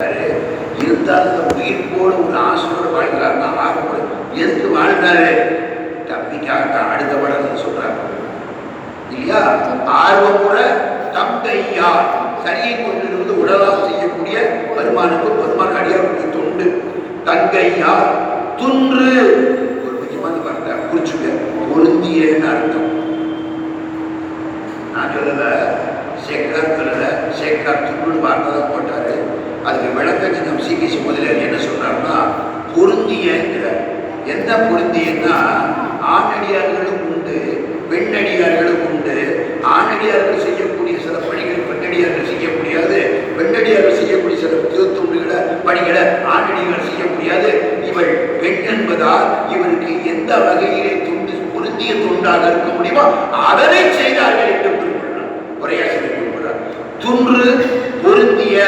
இருந்தாலும் உயிர்ப்போடு ஒரு ஆசையோடு வாழ்கிறாருன்னா ஆர்வம் எதுக்கு வாழ்ந்தாரு? தம்பிக்காகத்தான். அடுத்த படம் சொல்றாங்க இல்லையா? ஆர்வமுற தந்தையார் சரியை கொண்டிருந்து உடலால் செய்யக்கூடிய பெருமானுக்கும் பெருமான் அடியாருக்கு தொண்டு. தங்கையார் துன்று ஒரு முக்கியமான வார்த்தை குறிச்சுக்க, பொருந்தியன்னு அர்த்தம். நான் சொல்லல, சேக்கர் சொல்லல, சேக்கர் துண்டு வார்த்தை தான் போட்டாரு. அதுக்கு விளக்கத்தை நம் சிகிச்சை முதலில் என்ன சொல்றாருன்னா பொருந்தியங்கிற. என்ன பொருந்தியன்னா ஆணடியார்களும் உண்டு, பெண்ணடியார்களும் உண்டு. ஆணடியார்கள் செய்யக்கூடிய சில பணிகள் பெண்ணடியார்கள் செய்ய முடியாது, பெண்ணடியார்கள் செய்யக்கூடிய சில துண்டுகளை பணிகளை ஆணடியார்கள் செய்ய முடியாது. இவள் பெண் என்பதால் இவருக்கு எந்த வகையிலே துண்டு பொருந்திய துண்டாக இருக்க முடியுமோ அதனை செய்தார்கள் என்று குறிப்பிடுறார். உரையாசிரியர் குறிப்பிடுறார். துன்று பொருந்திய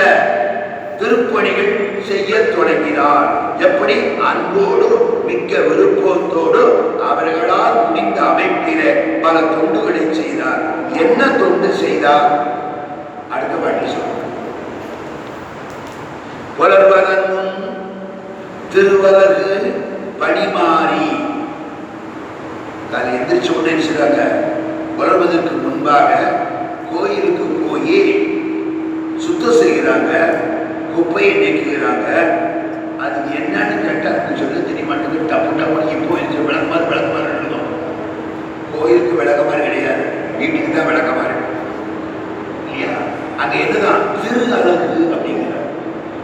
திருப்பணிகள் செய்ய தொடங்கினார். எப்படி? அன்போடு மிக்க விருப்பத்தோடு அவர்களால் முடிந்த அமைப்பில பல தொண்டுகளை செய்தார். என்ன தொண்டு செய்தார்? அடுத்த பாட்டி சொல்ற. புலர்வதன் முன் திருவலகு பணிமாறி. அதை எந்திரிச்சு கொண்டு செய்றாங்க. புலர்வதற்கு முன்பாக கோயிலுக்கு போய் சுத்தம் செய்கிறாங்க, குப்பையை நீக்குகிறாங்க. அது என்னன்னு கேட்டா சொல்ல தெரிய மாட்டேங்குது. டப்பு டப்பு இப்போ விளக்கமாறு எழுதும். கோயிலுக்கு விளக்கமாறு கிடையாது, வீட்டுக்கு தான் விளக்கமாறு இல்லையா? அங்க என்னதான் திரு அழகு அப்படிங்கிறார்.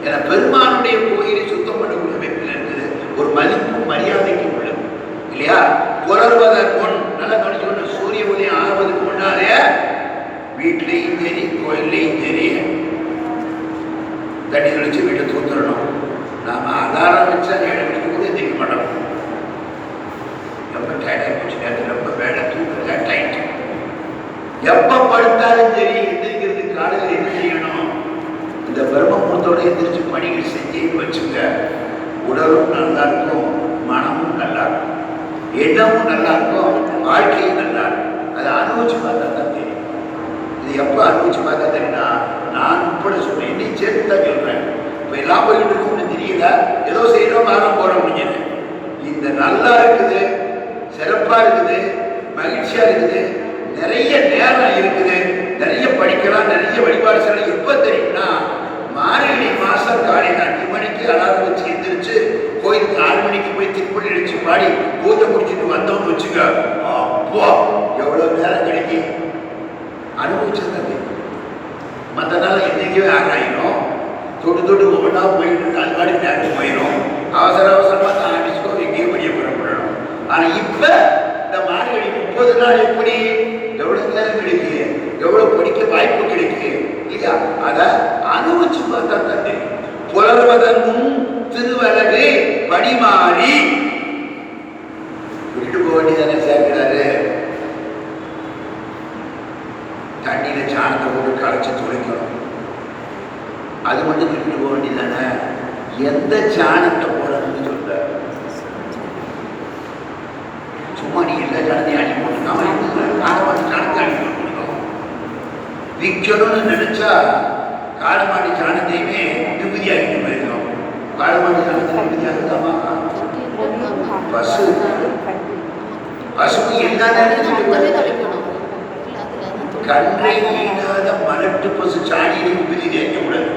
ஏன்னா பெருமானுடைய கோயிலை சுத்தம் பண்ணக்கூடிய அமைப்பில் இருக்குது. ஒரு மதிப்பு மரியாதைக்கு உள்ளது இல்லையா? புலர்வதன் முன் நல்லா கவனிச்சு, சூரிய உதயம் ஆவதுக்கு முன்னாலே வீட்டிலையும் சரி கோயிலையும் சரி தண்ணி தெளிச்சு வீட்டை தூத்துடணும். நாம அலாரம் வச்சா 7 மணிக்கு கூட எந்திரிக்க மாட்டோம். ரொம்ப டயர்டாகி போச்சு, நேரத்தில் ரொம்ப வேலை, தூக்கம் லேட் ஆயிட்டு. எப்ப படுத்தாலும் சரி எந்திரிக்கிறதுக்கு காலையில் என்ன செய்யணும்? இந்த பிரம்மபுரத்தோட எந்திரிச்சு பணிகள் செஞ்சு வச்சுங்க. உடலும் நல்லா இருக்கும், மனமும் நல்லா இருக்கும், எண்ணமும் நல்லா இருக்கும், வாழ்க்கையும் நல்லா இருக்கும். அதை அனுபவிச்சு பார்த்தா தான் தெரியும். இது எப்போ அனுபவிச்சு பார்த்தா தெரியும்னா, நான் உட்பட சொல்றேன், என்னையும் சேர்த்து தான் சொல்றேன். இப்போ எல்லாம் போயிட்டு இருக்கும்னு தெரியல, ஏதோ செய்யறோம் வாரம் போற முடிஞ்சது. இந்த நல்லா இருக்குது, சிறப்பா இருக்குது, மகிழ்ச்சியா இருக்குது, நிறைய நேரம் இருக்குது, நிறைய படிக்கலாம், நிறைய வழிபாடு செய்யலாம். எப்ப தெரியும்னா மார்கழி மாசம் காலையில் 5 மணிக்கு அலாரம் வச்சு எந்திரிச்சு கோயிலுக்கு 6 மணிக்கு போய் திருப்பதி அடிச்சு பாடி பூஜை முடிச்சுட்டு வந்தோம்னு வச்சுக்க, அப்போ எவ்வளவு நேரம் கிடைக்கும்? அனுபவிச்சது. மற்ற நாள் என்னைக்குமே ஆராயிரும், தொட்டு ஒவ்வொன்றா போயிட்டு அது மாதிரி நேரம் போயிடும். அவசரமா தான் அடிச்சுக்கோ, எங்கேயும் படிய புறப்படணும். ஆனா இப்ப இந்த மார்கழி 30 நாள் எப்படி எவ்வளவு நேரம் கிடைக்கு, எவ்வளவு படிக்க வாய்ப்பு கிடைக்கு இல்லையா? அத அனுபவிச்சு பார்த்தா தான் தெரியும். புலர்வதன் முன் திருவலகு பணிமாறி. விட்டு போக வேண்டியதானே சேர்க்கிறாரு. தண்ணியில சாணத்தை போட்டு களைச்சி துளைக்கணும், அது மட்டும் திருப்பிட்டு போக வேண்டியதானே. எந்த சாணத்தை போடணும்னு சொல்ற? சும்மா நீ எல்லா சாணத்தையும் அடி போட்டுக்காம காலமாடி சாணத்தை அடி போட்டுக்கணும். விற்கணும்னு நினைச்சா காலமாடி சாணத்தையுமே விபூதியாகிட்டு போயிருக்கோம். காலமாடி சாணத்தை விபூதியாகுதாமா? பசுக்கு எல்லா நேரத்தையும் கன்றை ஈடாத மலட்டு பசு சாணியை விபூதி தேய்க்க கூடாது.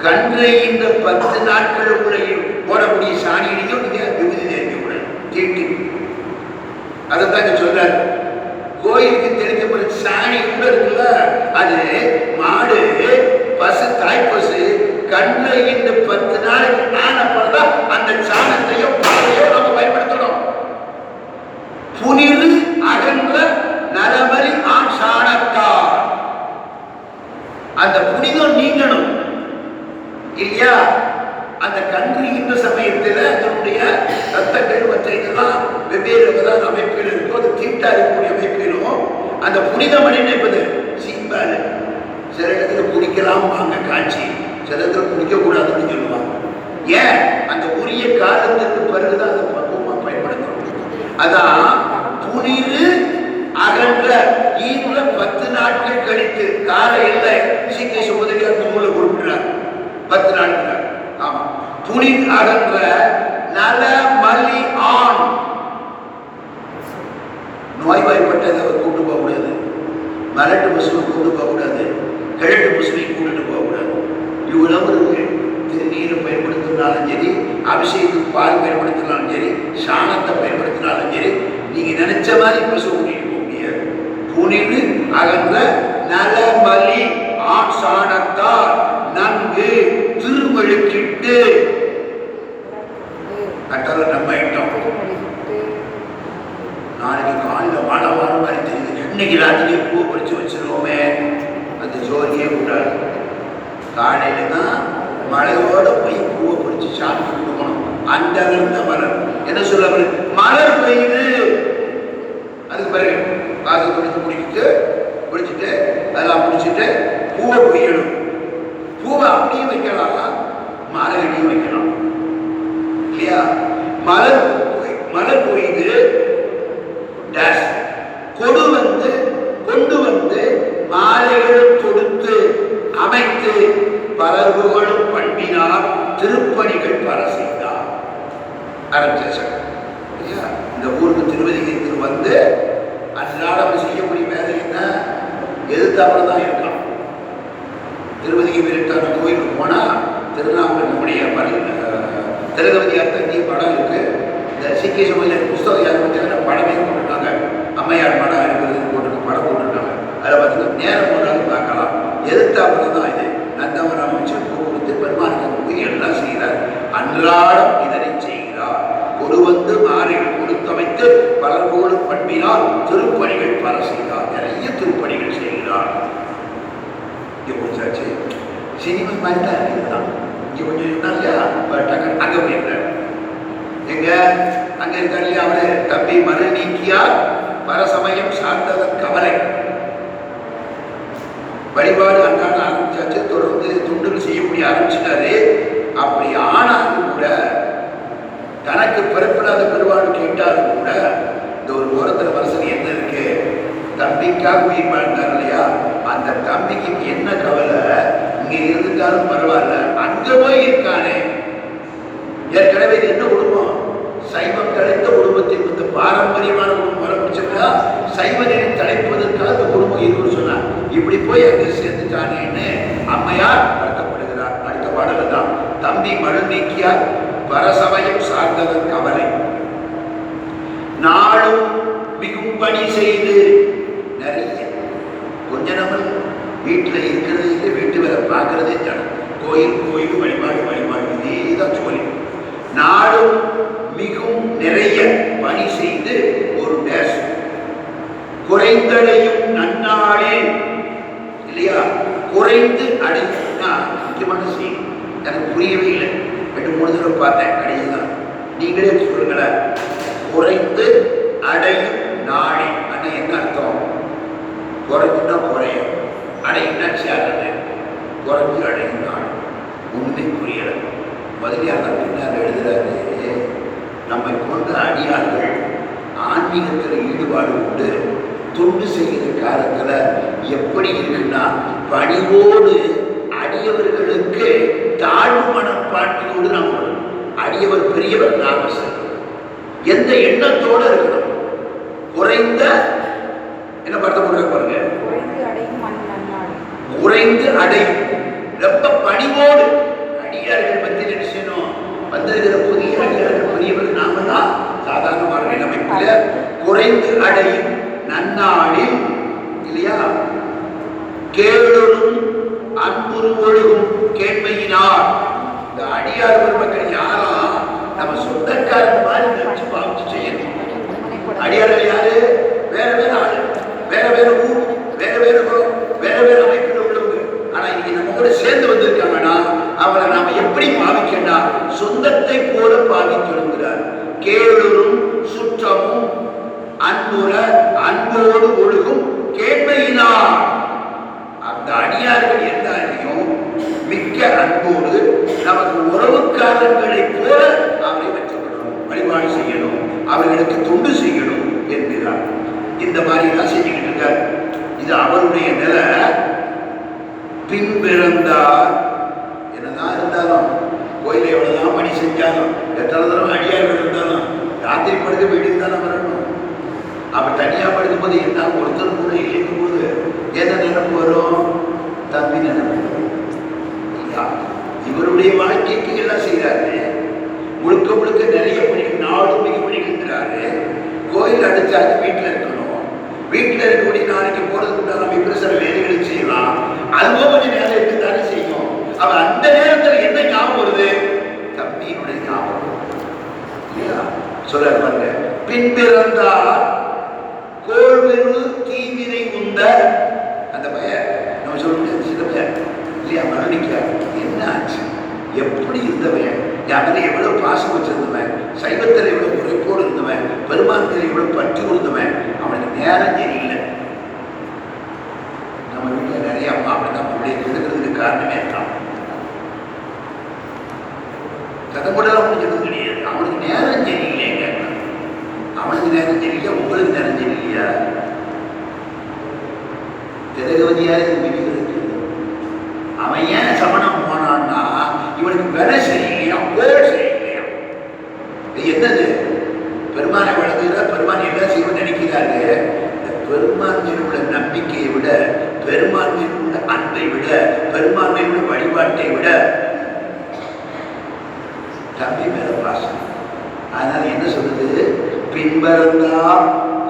கன்றை இந்த 10 நாட்களுக்குள்ள போடக்கூடிய சாணியிலையும் விபூதி தேய்க்க கூடாது. தீட்டு. அதைத்தான் சொல்றாரு. கோயிலுக்கு தெரிஞ்ச பிறகு சாணி கூட இருக்குல்ல, அது மாடு பசு, தாய் பசு கன்றை இந்த 10 நாளைக்கு ஆனப்பதான் அந்த சாணத்தையோ பாலையோ நம்ம பயன்படுத்தணும். புனிறு அகன்ற நரபலி ஆண் சாணத்தார். அந்த புனிதம் நீங்கணும் இல்லையா? அந்த கன்று இந்த சமயத்தில் அதனுடைய ரத்தங்கள் மற்ற இதெல்லாம் வெவ்வேறு அமைப்பில் இருக்கும். அது தீட்டா இருக்கக்கூடிய அமைப்பிலும் அந்த புனிதம் நினைப்பது சீம்பால். சில இடத்துல குடிக்கலாம் வாங்க காட்சி, சில இடத்துல குடிக்க கூடாதுன்னு சொல்லுவாங்க. ஏன்? அந்த உரிய காலத்திற்கு பிறகுதான் அந்த பக்குவமா பயன்படுத்தணும். அதான் புனிறு அகன்ற 10 நாட்கள் கழித்து காலையில் சீக்கிய முதலியார் நூலை குறிப்பிட்ட 10 நாட்கள். ஆமா, புனித அகன்ற நல மலி ஆண். நோய்வாய்ப்பட்டதை அவர் கூட்டு போக கூடாது, மலட்டு பசுவை கூட்டு போக கூடாது, கிழட்டு பசுவை கூட்டிட்டு போக கூடாது. இவ்வளவு இருக்கு. திருநீரை பயன்படுத்தினாலும் சரி, அபிஷேகத்துக்கு பால் பயன்படுத்தினாலும் சரி, சாணத்தை பயன்படுத்தினாலும் சரி, நீங்க நினைச்ச மாதிரி பசு கூட்டிட்டு போக முடியாது. புனிது அகன்ற நல மலி ஆண் சாணத்தால் நன்கு திருவழுக்கிட்டு கட்டளை நம்ம இட்டோம். நாளைக்கு காலையில் மழை வர மாதிரி தெரியுது, இன்னைக்கு ராத்திரியே பூ பறிச்சு வச்சிருவோமே, அந்த ஜோதியே கூடாது. காலையில தான் மழையோட போய் பூவை பறிச்சு சாமி கொடுக்கணும். அந்த இருந்த மலர் என்ன சொல்ல, மலர் பெய்யுது. அதுக்கு பிறகு காசு குடிச்சு குடிச்சுட்டு அதெல்லாம் முடிச்சுட்டு பூவை பெய்யணும். பூவை அப்படியே வைக்கலாம், மாலையிலையும் வைக்கலாம் இல்லையா? மலர் பெய்யுது டேஷ் கொண்டு வந்து மாலைகளும் தொடுத்து அமைத்து பலர்களும் பண்பினார் திருப்பணிகள் பல செய்தார். இந்த ஊருக்கு திருவதிகைக்கு வந்து அன்றாடம் செய்யக்கூடிய வேலை என்ன? எதிர்த்தாப்புல தான் இருக்கலாம். திருவதிகை வீரட்டான கோயிலுக்கு போனா திருநாம நம்முடைய திலகவதியார் தங்கிய படம் இருக்கு. இந்த சீக்கிய சமூக புஸ்தகம் யாரும் படமே போட்டிருக்காங்க. அம்மையார் படம் இருக்கிறது போட்டிருக்க படம் போட்டிருக்காங்க. அதில் பார்த்தீங்கன்னா நேரம் போனாலும் பார்க்கலாம். எதிர்த்தாப்புல தான் இது. நந்தவரம் அமைச்சு கொடுத்து பெருமானுக்கு எல்லாம் செய்கிறார். அன்றாடம் இதனை செய்கிறார். ஒரு வந்து மாலைகள் கொடுத்தமைத்து பலர்கோடும் பண்பினால் திருப்பணிகள் பல செய்தார். நிறைய திருப்பணிகள் செய்கிறார். இங்கே முடிச்சாச்சு. சினிமா மாதிரி தான் இருக்குதான். இங்கே கொஞ்சம் இல்லையா அங்கே போயிருக்காரு. எங்க அங்கே இருக்காரு இல்லையா அவரு தம்பி மறு நீக்கியார் பரசமயம் சார்ந்ததன் கவலை. வழிபாடு அன்றாட ஆரம்பிச்சாச்சு. தொடர்ந்து துண்டுகள் செய்யக்கூடிய ஆரம்பிச்சிட்டாரு. அப்படி ஆனாலும் கூட தனக்கு பிறப்பில்லாத பெருவாடு கேட்டாலும் கூட இந்த ஒரு ஓரத்தில் மனசுல என்ன இருக்கு? தம்பிக்காக உயிர் வாழ்ந்தார் இல்லையா? அந்த தம்பிக்கு என்ன கவலை? இங்க இருந்துட்டாலும் பரவாயில்ல, அங்க போய் இருக்கானே. ஏற்கனவே இது என்ன குடும்பம்? சைவம் தலைத்த குடும்பத்தில் வந்து பாரம்பரியமான குடும்பம் ஆரம்பிச்சிருக்கா. சைவ நிலை தலைப்பதற்காக இந்த குடும்பம் இருக்குன்னு சொன்னார். இப்படி போய் அங்க சேர்ந்துட்டானேன்னு அம்மையார் வருத்தப்படுகிறார். அடுத்த பாடல் தான் தம்பி மழு நீக்கியார் பரசமயம் சார்ந்ததன் கவலை. நாளும் மிகும் பணி செய்து நிறைய கொஞ்ச நம்ம வீட்டில் இருக்கிறது இல்லை, வீட்டு வேலை பார்க்கறதே தடம். கோயில் வழிபாடு இதேதான் சொல்லி. நாளும் மிகவும் நிறைய பணி செய்து ஒரு டேஸ் குறைந்தடையும் நன்னாளில் இல்லையா? குறைந்து அடையும்னா முக்கியமான செய்தி. எனக்கு புரியவே இல்லை. 2-3 தடவை பார்த்தேன். கடைசிதான் நீங்களே சொல்லுங்களேன். குறைந்து அடையும் நாளை அண்ணா என்ன அர்த்தம்? குறைஞ்சுன்னா குறையும், அடையும்னா சேர்றது. குறைஞ்சு அடையும் நாள் ஒன்றுமே புரியலை. முதலியார் பின்னால் எழுதுறாரு, நம்மை கொண்ட அடியார்கள் ஆன்மீகத்தில் ஈடுபாடு உண்டு தொண்டு செய்கிற காலத்தில் எப்படி இருக்குன்னா, பணிவோடு அடியவர்களுக்கு தாழ்வு மனப்பாட்டியோடு நாம் அடியவர் பெரியவர் நாம எந்த எண்ணத்தோடு இருக்கணும். குறைந்த என்ன பார்த்த போடுற பாருங்க, குறைந்து அடையும் ரொம்ப பணிவோடு அடியார்கள் பற்றி என்ன செய்யணும்? வந்திருக்கிற புதிய அடியார்கள் பெரியவர் நாம தான் சாதாரணமான அமைப்பில் குறைந்து அடையும் நன்னாளில் இல்லையா? கேளும் அன்புரு ஒழுகும் கேண்மையினார். இந்த அடியார் பெருமக்கள் யாரும் நம்ம சொந்தக்காரன் மாதிரி நினைச்சு பாவிச்சு செய்யணும். அடியார்கள் யாரு? வேற வேற ஆளு, வேற வேற ஊர், வேற வேற குலம், வேற வேற அமைப்பில் உள்ளவங்க. ஆனா இன்னைக்கு நம்ம கூட சேர்ந்து வந்திருக்காங்கன்னா அவரை நாம எப்படி பாவிக்கண்டா? சொந்தத்தை போல பாவிக்கணுங்கிறார். கேளும் சுற்றமும் அன்புற அன்போடு ஒழுகும் கேண்மையினார். அந்த அடியார்கள் எல்லாரையும் மிக்க அன்போடு நமக்கு உறவுக்காரர்களை போல அவரை வச்சுக்கணும், வழிபாடு செய்யணும், அவர்களுக்கு தொண்டு செய்யணும் என்கிறார். இந்த மாதிரி எல்லாம் செஞ்சுக்கிட்டு இருக்கார். இது அவருடைய நிலை. பின் பிறந்தார் என்னதான் தியானம். எத்தனை தடவை அடியார்கள் இருந்தாலும் ராத்திரி படுக்க வீட்டுக்கு தானே வரணும். அப்ப தனியா படுக்கும் போது என்ன ஒருத்தர் கூட இல்லைக்கும் போது என்ன நினைப்பு வரும்? தம்பி நினைப்பு வரும். இவருடைய வாழ்க்கைக்கு எல்லாம் செய்யறாரு. முழுக்க முழுக்க நிறைய படிக்க நாளும் மிக படிக்கிறாரு. கோயில் அடிச்சாச்சு வீட்டுல இருக்கணும். வீட்டுல இருக்கக்கூடிய நாளைக்கு போறதுக்கு நம்ம இப்ப சில வேலைகளை செய்யலாம். அதுவும் கொஞ்சம் நேரம் இருக்கு தானே செய்யும். அவ அந்த நேரத்துல என்ன ஞாபகம் வருது? தம்பியினுடைய ஞாபகம் இல்லையா? சொல்ல பாருங்க, பின்பிறந்தார் கோள்வெரு தீவினை உந்த. அந்த பையன் நம்ம சொல்ல முடியாது, சில பையன் இல்லையா மரணிக்க என்ன ஆச்சு, எப்படி இருந்தவன், யாரும் எவ்வளவு பாசம் வச்சிருந்தவன், சைவத்தில் எவ்வளவு குறைப்போடு இருந்தவன், பெருமானத்தில் எவ்வளவு பற்றி கொடுத்தவன், அவனுக்கு நேரம் தெரியல. நம்ம வீட்டில் நிறைய அம்மா அப்படிதான் பிள்ளை இருக்கிறதுக்கு காரணமே தான். கதை போட்டாலும் முடிஞ்சது கிடையாது. அவனுக்கு நேரம் தெரியலைங்க. அவனுக்கு நேரம் தெரியல, உங்களுக்கு நேரம் தெரியலையா? திரகவதியாக மிகிறது. அவன் ஏன் சமணம் போனான்னா இவனுக்கு விலை சரியில்லையா, போல் சரியில்லையா. என்னது? பெருமானை வளர்த்துக்கிற பெருமான் என்ன செய்வன் நினைக்கிறாரு. இந்த பெருமான் மீது உள்ள நம்பிக்கையை விட, பெருமான் மீது உள்ள அன்பை விட, பெருமான் மீது உள்ள வழிபாட்டை விட தம்பி மேல பாசம். அதனால என்ன சொல்றது? பின்பறந்தா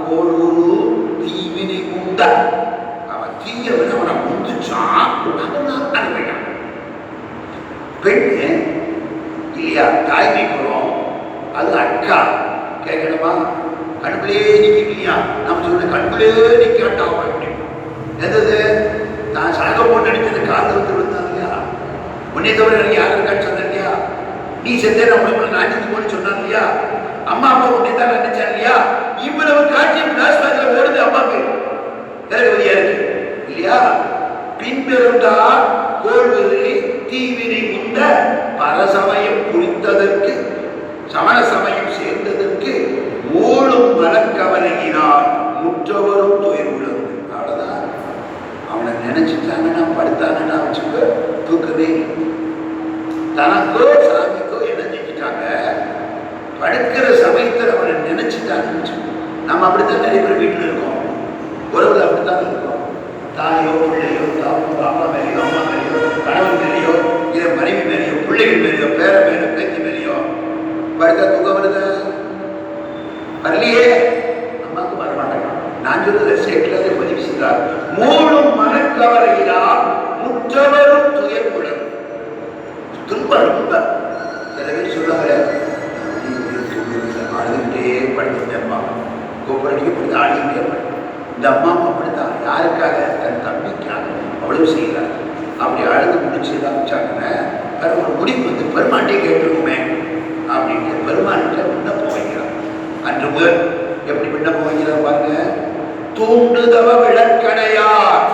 கோளூரு தீவினை உண்டா. அவன் தீயவன் அவனை முந்துச்சான், அனுப்பிட்டான். பெண்ணு இல்லையா, தாய்மை குலம், அது அக்கா கேட்கணுமா? கண்பிலே நிக்கலையா? நம்ம சொல்ற கண்பிலே நிக்காட்டா எந்தது? நான் சலக போட்டு அடிச்சது காலில் வந்து விழுந்தான் இல்லையா? உன்னை தவிர எனக்கு யாரும் இருக்கான்னு சொன்ன இல்லையா? நீ செத்தே நம்மளுக்கு நாட்டிட்டு போன்னு சொன்னான் இல்லையா? அம்மா அப்பா உன்னை தான் நினைச்சா இல்லையா? இவ்வளவு காட்சியம் பிளாஸ்பாக்ல ஓடுது அம்மாக்கு. திரகவதியா இருக்கு இல்லையா? பின்பிறந்தா கோள்வெறி தீவினை உண்ட பரசமயம் குறித்ததற்கு சமண சமயம் சேர்ந்ததற்கு ஓடும் மனக்கவலையினால் முற்றவரும் துயர் உள்ளது. அவ்வளவுதான். அவனை நினைச்சுட்டாங்கன்னா படுத்தாங்கன்னா வச்சுக்கோ தூக்கவே. தனக்கோ சாமிக்கோ என்ன செஞ்சுட்டாங்க? படுக்கிற சமயத்தில் அவனை நினைச்சுட்டாங்க. நம்ம அப்படித்தான் நிறைய பேர் வீட்டில் இருக்கோம், உறவுல அப்படித்தான் இருக்கோம். தாயோ பிள்ளையோ, அப்பா மேலேயோ, அம்மா மேலேயோ, கணவன் மேலேயோ, இதை மனைவி மேலேயோ, பிள்ளைகள் மேலேயோ, பேர மேலேயோ, பேத்தி மேலேயோ படுத்தா தூக்கம் வருது வரலையே. அம்மாவுக்கு வரமாட்டாங்க. நான் சொல்றதை சேக்கிலாரே பதிவு செய்தார். மூடும் மனக்கவலையினால் முற்றவரும் துயர்வுடன் துன்பம் ரொம்ப. சில பேர் சொல்லுவாங்க, அழுதுகிட்டே படிச்சுட்டேன்மா, கோப்பரடிக்க படித்து அழுதுகிட்டே படி. இந்த அம்மாவும் அப்படித்தான். யாருக்காக? தன் தம்பிக்காக அவ்வளவு செய்கிறார். அப்படி அழுது முடிச்சு காமிச்சாங்கன்னா வேற ஒரு முடிவு வந்து பெருமாட்டே கேட்டுருக்குமே அப்படின்ட்டு பெருமான்கிட்ட விண்ணப்பம் வைக்கிறார். அன்று முதல் எப்படி விண்ணப்பம் வைக்கிறார் பாருங்க. தூண்டுதவ விளக்கணையார்.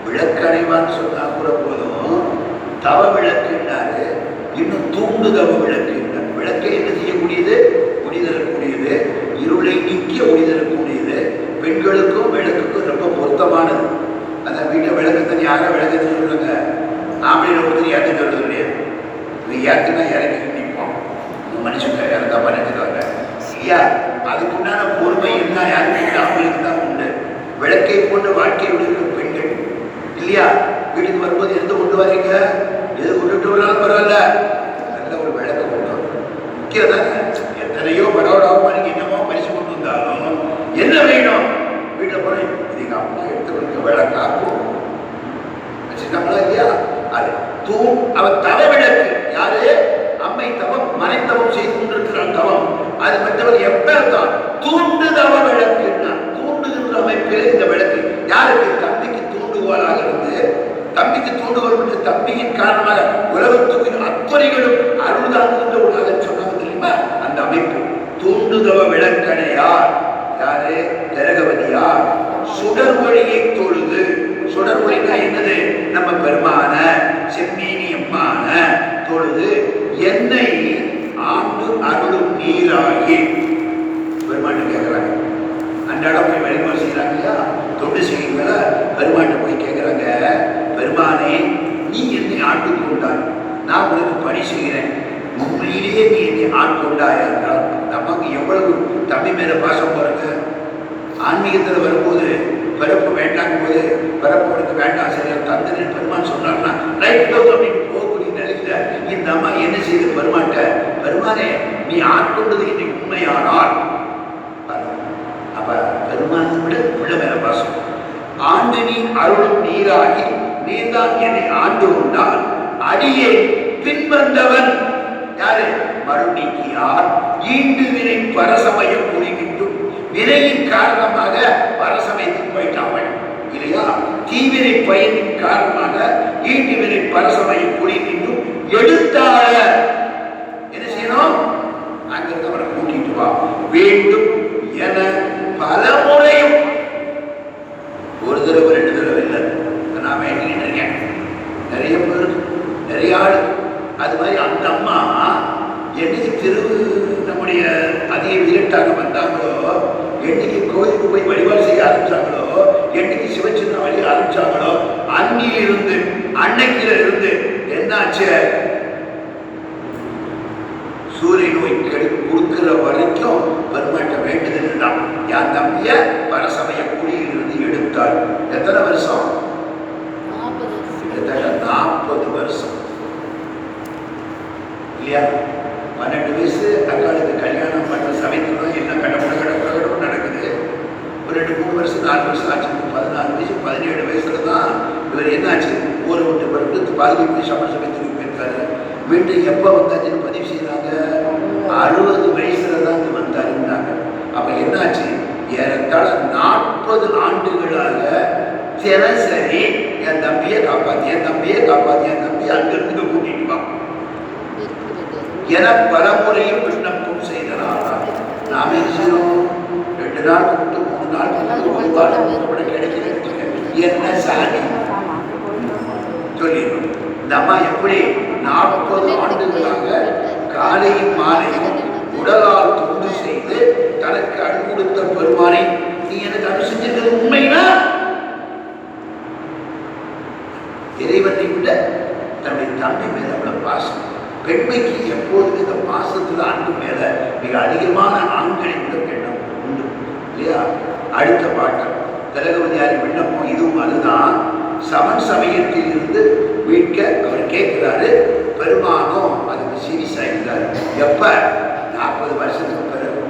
விளக்கணைவான்னு சொன்னா கூட போதும், தவ விளக்குன்னாரு. இன்னும் தூண்டுதவ விளக்கு. விளக்கை என்ன செய்யக்கூடியது? ஒளி தரக்கூடியது. இருளை நீக்கிய ஒளி தரக்கூடியது. பெண்களுக்கும் விளக்குக்கும் ரொம்ப பொருத்தமானது. அதான் வீட்டில் விளக்கத்தை யாரும் விளக்கத்தை சொல்லுங்க. ஆம்பளையில ஒருத்தர் ஏற்ற சொல்றது கிடையாது. இது ஏற்றுனா இறங்கி நிற்போம். மனுஷங்க இறந்தா பண்ணிட்டுருக்காங்க இல்லையா? அதுக்குண்டான பொறுமை என்ன யாருமே ஆம்பளைக்கு தான் உண்டு. விளக்கை போன்ற வாழ்க்கையோடு இருக்கும் பெண்கள் இல்லையா? வீட்டுக்கு வரும்போது எந்த கொண்டு வரீங்க? எது கொண்டுட்டு வராலும் பரவாயில்ல, நல்ல ஒரு விளக்க கொண்டு வரும். முக்கியதாங்க. எத்தனையோ படோடாவும் மணிக்கு என்னமோ பரிசு கொண்டு வந்தாலும் என்ன வேணும்? வீட்டில் போன இது எங்கள் அம்மா எடுத்து கொடுக்க விளக்காக்கும் வச்சுட்டாங்களா இல்லையா? அது அவன் தவ விளக்கு. யாரு? அம்மை தவம், மனைத்தவம் செய்து கொண்டிருக்கிறான் தவம். அது மற்றவர் எப்பதான் தூண்டு தவ விளக்குன்னா தூண்டுகின்ற அமைப்பில் இந்த விளக்கு யாருக்கு? தம்பிக்கு தூண்டுகோலாக இருந்து, தம்பிக்கு தூண்டுகோல் என்று தம்பியின் காரணமாக உலகத்துக்கு அத்துறைகளும் அருள்தாங்குகின்ற உலக சொன்னாங்க தெரியுமா? அந்த அமைப்பு தூண்டுதவ விளக்கணையார். யாரு? திரகவதியார். சுடர் ஒளியை தொழுது. சுடர் ஒளினா என்னது? நம்ம பெருமான செம்மீனி அம்மான தொழுது என்னை ஆண்டு அருளும் நீராகி. பெருமாட்டு கேட்கிறாங்க. அன்றாட போய் வழிபாடு செய்யறாங்க இல்லையா? தொண்டு செய்யுங்களா? பெருமாட்டை போய் கேட்கிறாங்க, பெருமானே நீ என்னை ஆண்டு கொண்டாய், நான் உனக்கு பணி செய்கிறேன், அப்படியே நீ என்னை ஆட்கொண்டாயா என்றால் நமக்கு எவ்வளவு தம்பி மேல பாசம் பாருங்க. ஆன்மீகத்தில் வரும்போது பிறப்பு வேண்டாம் போது பிறப்புகளுக்கு வேண்டாம் சரியா தந்தனின் பெருமான் சொன்னார்னா ரைட் அப்படின்னு போகக்கூடிய நிலையில இந்த அம்மா என்ன செய்து பெருமாட்ட, பெருமானே நீ ஆட்கொண்டது இன்னைக்கு உண்மையானால் அப்ப பெருமானை விட பிள்ளை மேல பாசம். ஆண்டு நீ அருளும் நீராகி நீதான் என்னை ஆண்டு கொண்டால் அடியே பின்வந்தவன் யாரு மறுநீக்கியார் ஈண்டு வினை பரசமய குடிவிட்டும் வினையின் காரணமாக பரசமயத்துக்கு போயிட்டாமல் இல்லையா, தீவினை பயனின் காரணமாக ஈண்டு வினை பரசமய குடிவிட்டும் எடுத்தால என்ன செய்யணும், அங்கிருந்து அவரை கூட்டிட்டு வா வேண்டும் என பல முறையும், ஒரு தடவை ரெண்டு தடவை இல்லை, நான் வேண்டிக்கிட்டு இருக்கேன். நிறைய பேர் நிறைய ஆள் அது மாதிரி அந்த அம்மா என்னைக்கு நம்முடைய அதிக விரட்டாக வந்தாங்களோ, என்னைக்கு கோயிலுக்கு போய் வழிபாடு செய்ய ஆரம்பிச்சாங்களோ, என்னைக்கு சிவச்சின்ன வழி ஆரம்பிச்சாங்களோ, அன்னியிலிருந்து அன்னைக்கில இருந்து என்னாச்சு, சூரிய நோய் கொடுக்கிற வரைக்கும் பெருமாட்ட வேண்டுதல் தான். என் தம்பிய பரசமய குடியிலிருந்து எடுத்தாள். எத்தனை வருஷம்? 40 வருஷம் இல்லையா? 12 வயசு அக்காளுக்கு கல்யாணம் பண்ற சமயத்துல என்ன கடவுள் நடக்குது. ஒரு 2-3 வருஷம் 4 வருஷம் ஆச்சு. 14 வயசு 17 வயசுல தான் இவர் என்னாச்சு, ஊரை விட்டு படுத்து பாதுகாப்பு சமயத்துக்கு போயிருக்காரு. மீண்டும் எப்ப வந்தாச்சுன்னு பதிவு செய்யறாங்க, 60 வயசுல தான் இங்க வந்தாருன்னாங்க. அப்ப என்னாச்சு, ஏறத்தாழ 40 ஆண்டுகளாக தினசரி என் தம்பியை காப்பாத்தி என் தம்பியை காப்பாத்தி என் தம்பியை அங்கிருந்து கூட்டிட்டு வா என பலமுறையும் விண்ணப்பம் செய்தனால நாம என்ன செய்யணும், 2 நாள் கூப்பிட்டு 3 நாள் கூப்பிட்டு கிடைக்கிறது என்ன சாதி சொல்லிடணும். இந்த அம்மா எப்படி 40 ஆண்டுகளாக காலையும் மாலையும் உடலால் தொண்டு செய்து தனக்கு அருள் கொடுத்த பெருமானை நீ எனக்கு அருள் செஞ்சிருக்கிறது உண்மைனா, இறைவனை விட தன்னுடைய தம்பி மேல அவ்வளவு பாசம். பெண்மைக்கு எப்போதுமே இந்த பாசத்துல அன்பு மேல மிக அதிகமான ஆண்களை விட பெண்ணும் உண்டு இல்லையா? அடுத்த பாட்டம் திலகவதியாரின் விண்ணப்பம் இதுவும் அதுதான். சமன் சமயத்தில் இருந்து மீட்க அவர் கேட்கிறாரு. பெருமானும் அதுக்கு சீரியஸ் ஆகிட்டாரு. எப்ப? 40 வருஷத்துக்கு பிறகு.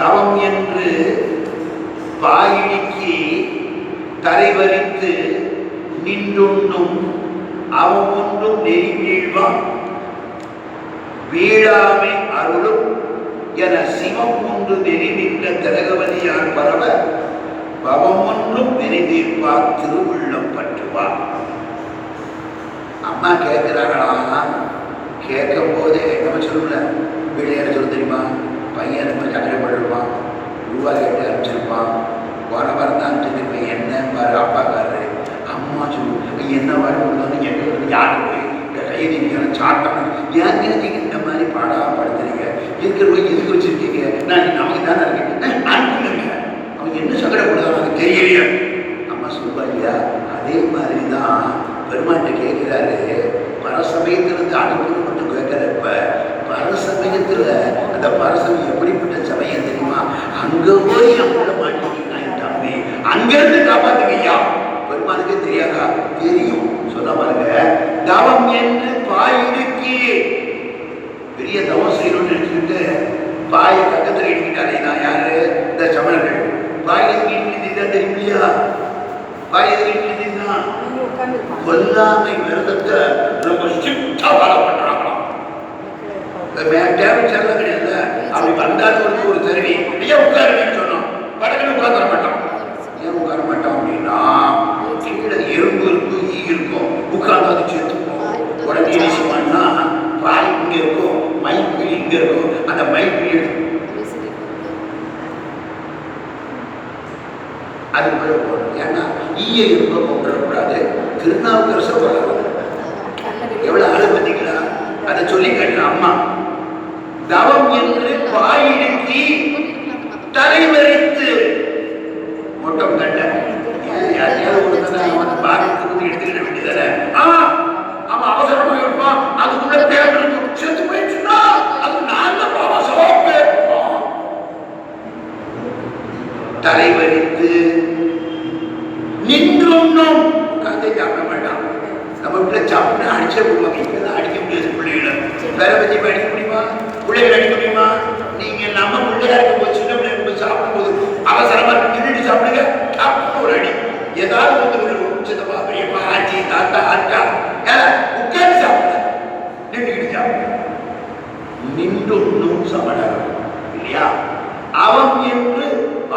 தவம் என்று பாயிடிக்கு தலைவரித்து நின்றுண்ணும் அவன் ஒன்றும் நெறி வீழ்வான் வீழாமை அருளும் என சிவம் ஒன்று நெறி நின்ற திலகவதியார் பரவ பவம் ஒன்றும் நெறிதீர்ப்பார் திருவுள்ளம் பற்றுவார். அம்மா கேட்கிறாங்களா, கேட்கும் போதே நம்ம சொல்லல, பிள்ளையார் சொல்ல தெரியுமா, பையன் ரொம்ப சக்கரப்படுவான், ரூபா கேட்டு அனுப்பிச்சிருப்பான், போன வாரம் தான் அனுப்பிச்சிருப்பேன், என்ன பாரு அப்பாக்காரரு, அம்மா சொல்லு என்ன வாரம் என்ன யாரு போய் கைதிக்கான சாட்டம் ஏன் நீங்க இந்த மாதிரி பாடாப்படுத்துறீங்க, இருக்கிற போய் எதுக்கு வச்சிருக்கீங்க, நான் நமக்கு தானே இருக்கேன் அனுப்புங்க, அவங்க என்ன சங்கடப்படுறாங்க அது தெரியலையா. அம்மா சொல்லுவா இல்லையா, அதே மாதிரி தான் பெருமாட்ட கேட்கிறாரு. பரசமயத்திலிருந்து அனுப்பணும் மட்டும் கேட்கிறப்ப பரசமயத்துல அந்த பரசமயம் எப்படிப்பட்ட சமயம் தெரியுமா, அங்க போய் அவங்கள மாட்டிக்கிட்டாங்க, அங்கிருந்து காப்பாத்துங்கய்யா. பெருமானுக்கே தெரியாதா? தெரியும். சொன்ன பாருங்க, தவம் என்று பாயிடுக்கி பெரிய தவம் செய்யணும்னு நினைச்சுக்கிட்டு பாய பக்கத்துல இடிக்கிட்டாரே நான் யாரு, இந்த சமணர்கள். பாயதுக்கு இடிக்கிட்டு தெரியுமில்லையா, பாயதுக்கு இடிக்கிட்டுதான் கொல்லாமை விரதத்தை ரொம்ப ஸ்ட்ரிக்டா ஃபாலோ பண்றாங்களாம். செல்ல கிடையாது. அப்படி வந்தாலும் ஒரு தருவி ஐயா உட்காருன்னு சொன்னோம், படகுன்னு உட்கார மாட்டோம். ஏன் உட்கார மாட்டோம் அப்படின்னா, கீழே எறும்பு இருக்கும், ஈ இருக்கும், உட்கார்ந்து அது சேர்த்துப்போம். உடனே நினைச்சுமான்னா பாய் இங்க இருக்கும், மைக்கு இங்க இருக்கும், அந்த மைக்கு அது போல போகணும். ஏன்னா ஈய எறும்பை கொண்டுடக்கூடாது. திருநாவுக்கரசு வளரும் எவ்வளவு ஆளு பார்த்தீங்களா, அதை சொல்லி கேட்ட அம்மா. தவம் என்று பாயிடுத்தி தலைவரித்து மொட்டம் கண்ட யாரையாவது ஒரு பாரத்துக்கு எடுத்துக்கிட வேண்டியதானே. அவன் அவசரமா இருப்பான், நின்றும் உட்காந்தே சாப்பிட மாட்டான். நம்ம வீட்டில் சாப்பிட்டு அடிச்ச போடுவாங்க. இங்கெல்லாம் அடிக்க முடியாது பிள்ளைகளை. வேற பற்றி அடிக்க முடியுமா? பிள்ளைகளை அடிக்க முடியுமா? நீங்க நம்ம பிள்ளையா இருக்கும் போது சின்ன பிள்ளை சாப்பிடும் போது அவசரமா நின்றுட்டு சாப்பிடுங்க, சாப்பிட்டு ஒரு அடி. ஏதாவது ஒரு சித்தப்பா பெரியப்பா ஆச்சி தாத்தா அக்கா உட்காந்து சாப்பிட, நின்றுக்கிட்டு சாப்பிட. நின்றும் சமணம் இல்லையா? அவன் என்று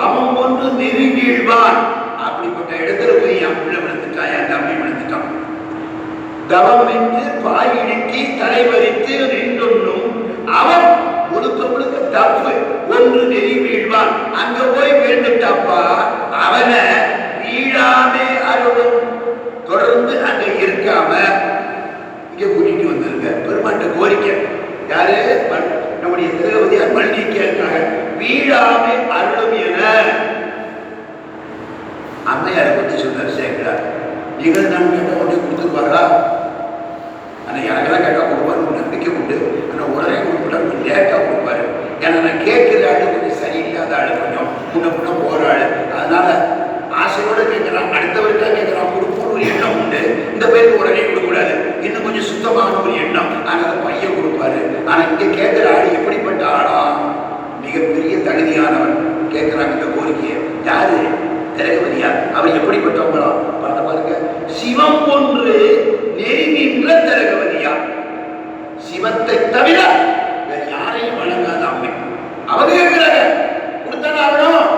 அவன் ஒன்று நெறி வீழ்வான். அப்படிப்பட்ட இடத்துல போய் என் பிள்ளை விழுந்துட்டான், என் தம்பி விழுந்துட்டான். தவம் என்று பாய் இடுக்கி தலைவரித்து நின்றும் அவன் முழுக்க முழுக்க தப்பு ஒன்று நெறி வீழ்வான். அங்க போய் விழுந்துட்டாப்பா, அவனை வீழாமே அருளும். தொடர்ந்து அங்க இருக்காம இங்க கூட்டிட்டு வந்திருக்க பெருமாட்ட கோரிக்கை. யாரு? நம்முடைய திரௌபதியார் மல்லிகைக்காக வீழாமே அருளும் என அம்மையாரை பற்றி சொன்னார் சேர்க்கிறார். நீங்கள் நம்ம கேட்ட உடனே கொடுத்துருப்பாரா? ஆனா எனக்கெல்லாம் கேட்டா கொடுப்பாரு, நம்பிக்கை உண்டு. ஆனா உடனே கொடுப்பாரு, கொஞ்சம் லேட்டா கொடுப்பாரு. ஏன்னா நான் கேட்கிற ஆளு கொஞ்சம் சரியில்லாத ஆளு, கொஞ்சம் முன்ன போற ஆளு. அதனால ஆசையோட கேட்கிறான், அடுத்தவருக்கா கேட்கிறான், கொடுப்போம் ஒரு எண்ணம் உண்டு. இந்த பேருக்கு உடனே கொடுக்கூடாது, இன்னும் கொஞ்சம் சுத்தமான ஒரு எண்ணம். அதனால பையன் கொடுப்பாரு. ஆனா இங்க கேட்கிற ஆளு எப்படிப்பட்ட ஆளா? மிகப்பெரிய தகுதியானவன். கேட்கிறாங்க இந்த கோரிக்கையை. யாரு? திரௌபதியார். அவர் எப்படிப்பட்டவங்களா பாருங்க. சிவம் ஒன்று நெருங்கின்ற திரௌபதியார். சிவத்தை தவிர வேற யாரையும் வணங்காத அம்மை. அவங்க கேட்கிறாங்க, கொடுத்தானே ஆகணும்.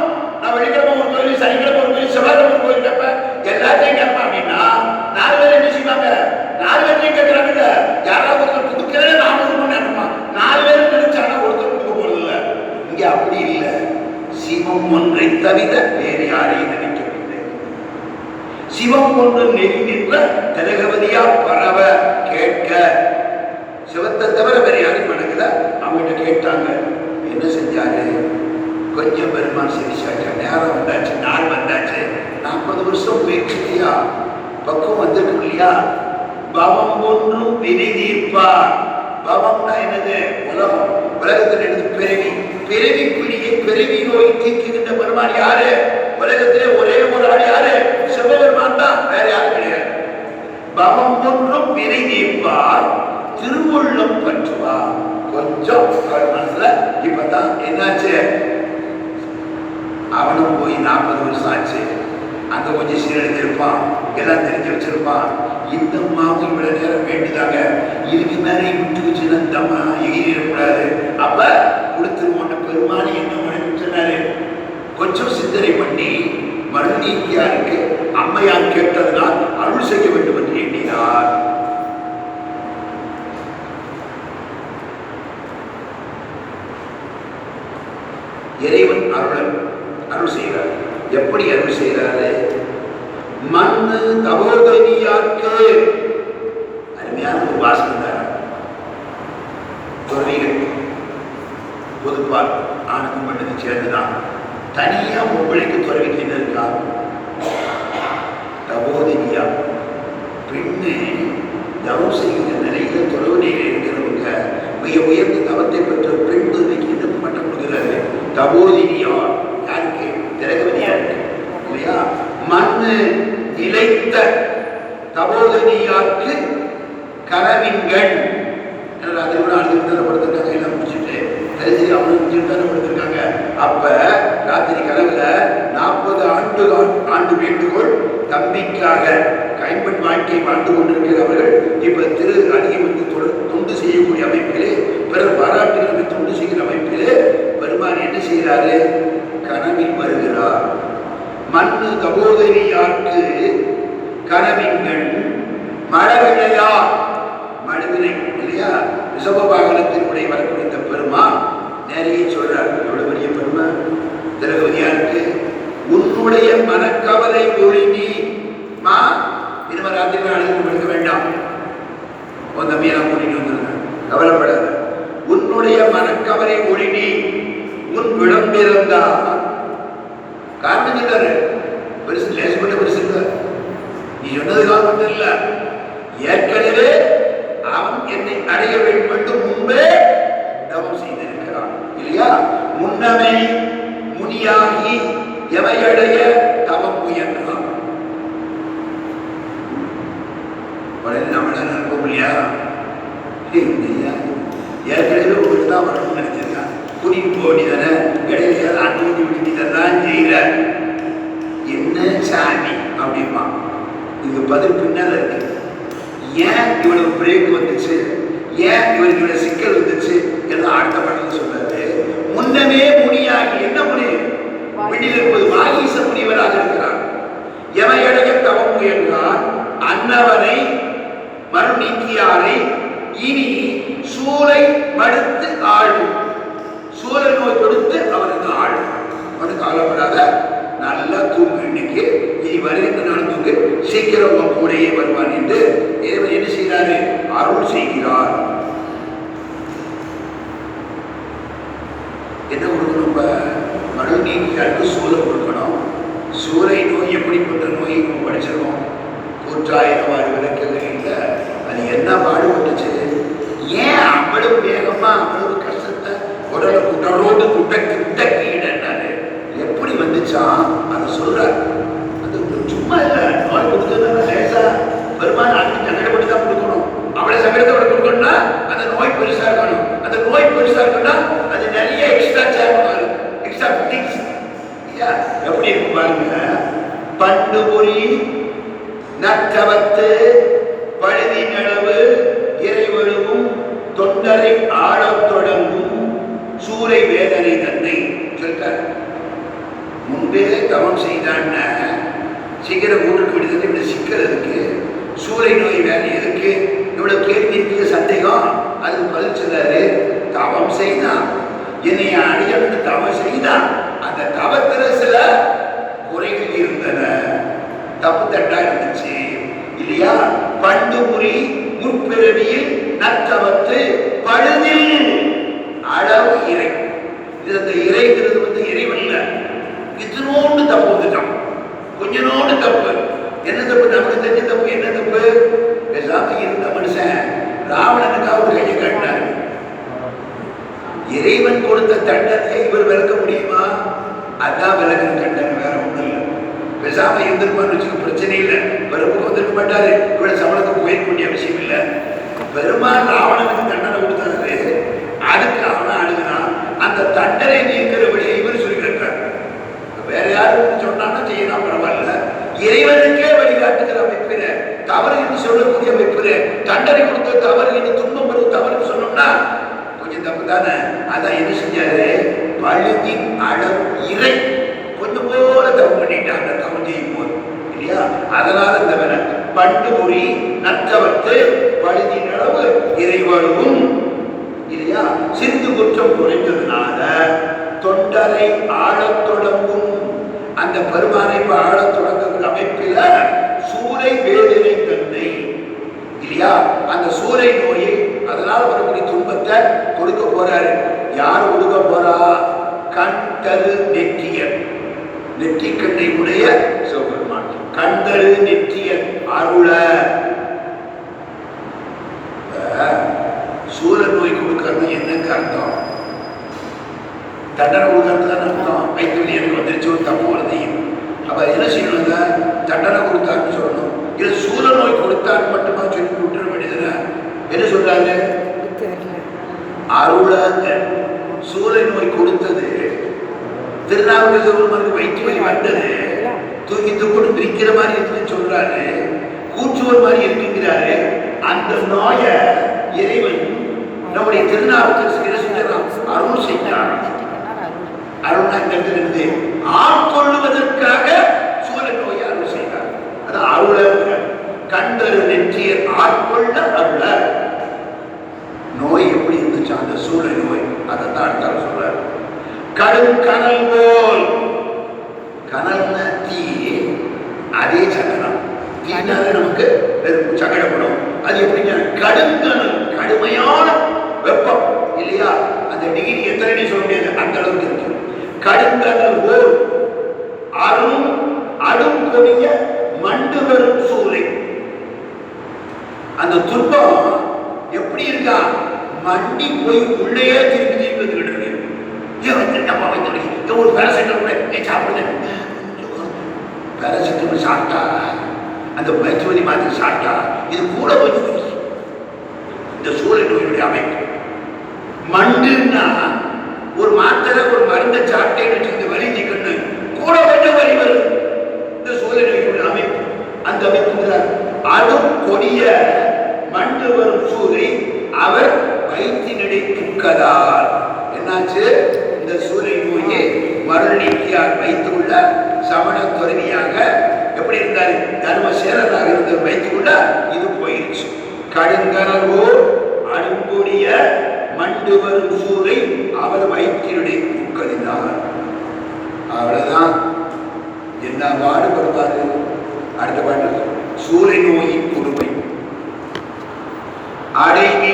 நான் வெள்ளிக்கிழமை ஒரு கோயில், சனிக்கிழமை ஒரு கோயில், செவ்வாய்க்கிழமை ஒரு கோயில் கேட்பேன், எல்லாத்தையும் கேட்பேன் அப்படின்னா 4 பேர் என்ன செய்வாங்க? 4 பேரையும் கேட்கிறாங்க. யாராவது ஒருத்தர் கொடுக்கவே 400 மணி நேரமா 4 பேரும் நினைச்சானா ஒருத்தர் கொடுக்க போறது இல்லை. இங்க அப்படி இல்லை. சிவம் ஒன்றை தவிர வேறு யாரையும் நினைக்கவில்லை. சிவம் ஒன்று நெருங்கின்ற திரௌபதியா பரவ கேட்க. சிவத்தை தவிர வேற யாரையும் வணங்கல. அவங்ககிட்ட கேட்டாங்க. என்ன செஞ்சாரு? கொஞ்சம் பெருமான் சிரிச்சாச்சா. நேரம் வந்தாச்சு, நாள் வந்தாச்சு. 40 வருஷம் போயிடுச்சு இல்லையா? பக்கம் வந்துடும் இல்லையா? பவம் ஒன்றும் வினை தீர்ப்பார். பவம்னா என்னது? உலகம். உலகத்தில் இருந்து பிறவி. பிறவி பிடியை பிறவி நோய் தீர்க்கின்ற பெருமான் யாரு? உலகத்திலே ஒரே ஒரு ஆள் யாரு? சிவபெருமான் தான், வேற யாரும் கிடையாது. பவம் ஒன்றும் வினை தீர்ப்பார், திருவுள்ளம் பற்றுவார். கொஞ்சம் மனசுல இப்பதான் என்னாச்சு? அவனும் போய் 40 வருஷம் ஆச்சு. அங்க கொஞ்சம் சீரழிஞ்சிருப்பான், எல்லாம் தெரிஞ்சு வச்சிருப்பான். இந்த மாவு இவ்வளவு நேரம் வேண்டிதாங்க, இதுக்கு மேலே விட்டு வச்சுன்னா இந்த அம்மா எகிரிடக்கூடாது. அப்ப கொடுத்துருவோம் பெருமானி என்ன மனைவி சொன்னாரு. கொஞ்சம் சிந்தனை பண்ணி மல்லிகையாருக்கு அம்மையார் கேட்டதனால் அருள் செய்ய வேண்டும் என்று எண்ணினார். இறைவன் அருள் செய்கிறார். எப்படி அருள் செய்கிறாரு? மண்ணு தபோதனியாக்கு அருமையான ஒரு வாசகம் தான். துறவிகள் பொதுப்பால் ஆணுக்கும் பெண்ணுக்கு சேர்ந்துதான். தனியா பொம்பளைக்கு துறவிக்கு என்ன இருக்கா? தபோதனியா. பெண்ணு தவம் செய்கிற நிலையில துறவு நிலையில் இருக்கிறவங்க மிக உயர்ந்த தவத்தை பெற்ற பெண் துறவிக்கு என்ன பட்டம் கொடுக்கிறாரு? தபோதினியா. யாருக்கு? திரௌபதியாருக்கு இல்லையா? மண்ணு நிலைத்த தபோதனியாருக்கு கனவின்கள். அதோட படுத்திருக்காங்க. எல்லாம் முடிச்சுட்டு தெரிஞ்சு அவனும் படுத்திருக்காங்க. அப்ப ராத்திரி கனவுல 40 ஆண்டு வேண்டுகோள் தம்பிக்காக கைம்பெண் வாழ்க்கை வாழ்ந்து கொண்டிருக்கிறவர்கள் இப்ப திரு அருகே வந்து தொண்டு செய்யக்கூடிய அமைப்பிலே, பிறர் பாராட்டுகளை தொண்டு செய்கிற அமைப்பிலே பெருமான் என்ன செய்கிறாரு? கனவில் வருகிறார். மண்ணு தபோதனியாருக்கு கனவின்கள் மழவிழையார். மழுவினை இல்லையா? ரிஷபவாகனத்தினுடைய வரக்கூடிய பெருமான் நிறைய சொல்றார். எவ்வளவு பெரிய பெருமை திரௌபதியாருக்கு. உன்னுடைய மனக்கவலை ஒழுங்கி மா இனிமே ராத்திரி அழுது எடுக்க வேண்டாம், உன் தம்பியெல்லாம் கூட்டிட்டு வந்துருங்க, கவலைப்படாத. உன்னுடைய மனக்கவலை ஒழுங்கி உன் விளம்பிருந்தா. காரணம் சொல்றாரு, பெருசு லேசப்பட்ட பெருசு இல்ல, நீ சொன்னதுக்காக மட்டும் இல்ல, ஏற்கனவே அவன் என்னை அடைய வேண்டும் முன்பே தவம் செய்திருக்கிறான் இல்லையா? முன்னமே முனியாகி எவையடைய தவம் முயன்றான். உடனே நம்மளால அனுப்ப முடியா? ஏற்கனவே உங்களுக்கு தான் வரணும்னு நினைச்சிருக்கான். கூட்டிட்டு போக வேண்டியதானே, இடையில அனுமதி விட்டுதான் செய்யற. என்ன சாமி அப்படிமா? இது பதில் பின்னால இருக்கு. ஏன் இவ்வளவு பிரேக் வந்துச்சு, ஏன் இவருக்கு இவ்வளவு சிக்கல் வந்துச்சு எல்லாம் அடுத்த பாடல சொல்றாரு. முன்னமே முனியாகி, என்ன முனி? வீட்டில் இருப்பது வாகீச முனிவராக இருக்கிறார். எவையடைய தவம் முயன்றார் அன்னவனை மறு நீக்கியாரை இனி சூளை மடுத்து ஆளும். சூளை நோய் கொடுத்து அவனுக்கு ஆளும். அவனுக்கு ஆளப்படாத நல்லா தூங்கு, இன்னைக்கு இனி வருகின்ற நாள் தூங்கு, சீக்கிரம் உன் கூடையே வருவான் என்று இறைவன் என்ன செய்கிறாரு? அருள் செய்கிறார். என்ன கொடுக்கணும்? இப்ப மறு நீக்கியாருக்கு சூளை கொடுக்கணும். சூளை நோய் எப்படிப்பட்ட நோய் படிச்சிருக்கோம். கூற்றாயிரவாறு விளக்குகள் இல்லை. அது என்ன பாடுபட்டுச்சு? ஏன் அவ்வளவு வேகமா அவ்வளவு கஷ்டத்தை உடலை குட்டரோடு குட்டக்கிட்டாரு? எப்படி வந்துச்சா அதை சொல்றாரு. அது சும்மா இல்லை. நோய் கொடுக்கறதுனால லேசா பெருமாள் அதுக்கு சங்கடப்பட்டு தான் கொடுக்கணும். அவளை சங்கடத்தோட கொடுக்கணும்னா அந்த நோய் பெருசா இருக்கணும். அந்த நோய் பெருசா இருக்குன்னா அது நிறைய எக்ஸ்ட்ரா சேர், எக்ஸ்ட்ரா திங்ஸ். எப்படி இருக்கு பாருங்க. பண்டு பொறி நற்றவத்து பழுதி நளவு இறைவழுவும் தொண்டரை ஆழத் தொடங்கும் சூறை வேதனை தன்னை சொல்றார். முன்பே தவம் செய்தான்னா சீக்கிரம் ஊருக்கு விடுதலை இப்படி சிக்கல் இருக்கு. சூறை நோய் வேற எதுக்கு? இவ்வளவு கேள்வி சந்தேகம். அதுக்கு பதில் சொல்லாரு. தவம் செய்தான், என்னை அடியவனுக்கு தவம் செய்தான். அந்த தவத்துல சில குறைகள் இருந்தன, தப்பு தட்டா இருந்துச்சு இல்லையா? பண்டு புரி முற்பிறவியில் நற்றவத்து பழுதில் அளவு இறை. இது அந்த இறைங்கிறது வந்து இறைவன் இல்ல. இத்தனோண்டு தப்பு வந்துட்டான், கொஞ்சனோண்டு தப்பு. என்ன தப்பு? நமக்கு தெரிஞ்ச தப்பு. என்ன தப்பு? பேசாம இருந்த மனுஷன் ராவணனுக்காக ஒரு கையை காட்டினாரு. இறைவன் கொடுத்த தண்டனையை இவர் விளக்க முடியுமா? அதான் விளக்குற தண்டனை, வேற ஒண்ணும் இல்லை. பேசாம இருந்திருப்பான்னு வச்சுக்க, பிரச்சனை இல்லை. பெருமுக்கு வந்திருக்க மாட்டாரு, இவ்வளவு சமணத்துக்கு போயிருக்க வேண்டிய அவசியம் இல்லை. பெருமாள் ராவணனுக்கு தண்டனை கொடுத்தாரு, அதுக்கு அவன் அழுகிறான். அந்த தண்டனை நீக்கிற வழியை இவர் சொல்லி கேட்டார். வேற யாரும் சொன்னான்னா செய்யலாம், பரவாயில்ல. இறைவனுக்கே வழிகாட்டுகிற அமைப்பில, தவறு என்று சொல்லக்கூடிய அமைப்பில, தண்டனை கொடுத்த தவறு என்று துன்பம் பெறும் தவறு சொன்னோம்னா கொஞ்சம் தப்பு தானே. அதான் என்ன செஞ்சாரு? பழுதின் அளவு இறை கொஞ்சம் போல தப்பு பண்ணிட்டாங்க, தவறு செய்யும் போது இல்லையா? அதனால இந்த வேலை பண்டு மொழி நற்றவத்து பழுதின் அளவு இறைவழுவும் இல்லையா? சிந்து குற்றம் குறைந்ததுனால தொண்டரை ஆழத் தொடங்கும். அந்த பெருமானை ஆழத் தொடங்குகிற அமைப்பில சூறை வேதனை தன்னை இல்லையா? அந்த சூறை நோயை, அதனால வரக்கூடிய துன்பத்தை கொடுக்க போறாரு. யார் கொடுக்க போறா? கண் தரு நெற்றியன், நெற்றி கண்ணை உடைய சிவபெருமான். கண் தரு நெற்றியன் அருள. சூர நோய் கொடுக்கறது என்னங்க அர்த்தம்? தண்டனை கொடுக்கறது தான் அர்த்தம். வைத்தியம் எனக்கு வந்துருச்சு, ஒரு தப்பு வருது. அப்ப என்ன செய்யணுங்க? தண்டனை கொடுத்தாருன்னு சொல்லணும். இது சூர நோய் கொடுத்தாரு மட்டுமா சொல்லி விட்டுற வேண்டியதுல என்ன சொல்றாரு? அருளாங்க. சூளை நோய் கொடுத்தது திருநாவுக்கரசருக்கு வைத்தியம் வந்தது, தூக்கி தூக்கி பிரிக்கிற மாதிரி இருக்குன்னு சொல்றாரு, கூச்சுவர் மாதிரி இருக்குங்கிறாரு. அந்த நோயை இறைவன் நம்முடைய திருநாவுக்கரசர் அருள் செய்தார். அருள்னா இந்த இடத்துல இருந்து ஆட்கொள்ளுவதற்காக சூளை நோயை அருள் செய்தார். அது அருள. கண்டரு நெற்றிய ஆட்கொள்ள அருள. நோய் எப்படி இருந்துச்சு? அந்த சூளை நோய். அதைத்தான் அடுத்தாலும் சொல்றாரு. கடும் கனல் போல். கனல்னா தீ, அதே சகனம். தீனால நமக்கு சகடப்படும். அது எப்படிங்க? கடுங்கனல், கடுமையான வெப்பம் இல்லையா? அந்த டிகிரி எத்தனை சொல்ல முடியாது, அந்த அளவுக்கு இருக்கு. கடுங்கனல் போல் அரும் அடும் கொடிய மண்டு வரும் சூளை. அந்த துன்பம் எப்படி இருக்கா? மண்டி போய் உள்ளேயே திருப்பி திருப்பி வந்துக்கிட்டு இருக்கு. ஒரு பேராசிட்டமல் சாப்பிடுது. பேராசிட்டமல் சாப்பிட்டா அந்த மருத்துவதி மாத்திரை சாப்பிட்டா இது கூட கொஞ்சம் இந்த சூளை நோயுடைய அமைப்பு. மண்டுன்னா ஒரு மாத்திரை ஒரு மருந்தை சாப்பிட்டேன்னு இந்த வலி நீக்கண்ணு கூட கொஞ்சம் வலி வரும். இந்த சூளை நோயுடைய அமைப்பு அந்த அமைப்பு. அடும் கொடிய மண்டு வரும் சூளை அவர் வயிற்றினடை துக்கதால் என்னாச்சு? இந்த சூளை நோயை மருள் நீக்கியார் வைத்துள்ள சமண துறவியாக எப்படி இருந்தாரு? தர்மசேனராக இருந்த வைத்துள்ள இது போயிடுச்சு. கடுங்கனவோ அரும்பொடிய மண்டு வரும் சூளை அவர் வயிற்றினுடைய துக்கதினார். அவ்வளவுதான். என்ன பாடுபடுவாரு? அடுத்த பாட்டு சூளை நோயின் கொடுமை அடைவி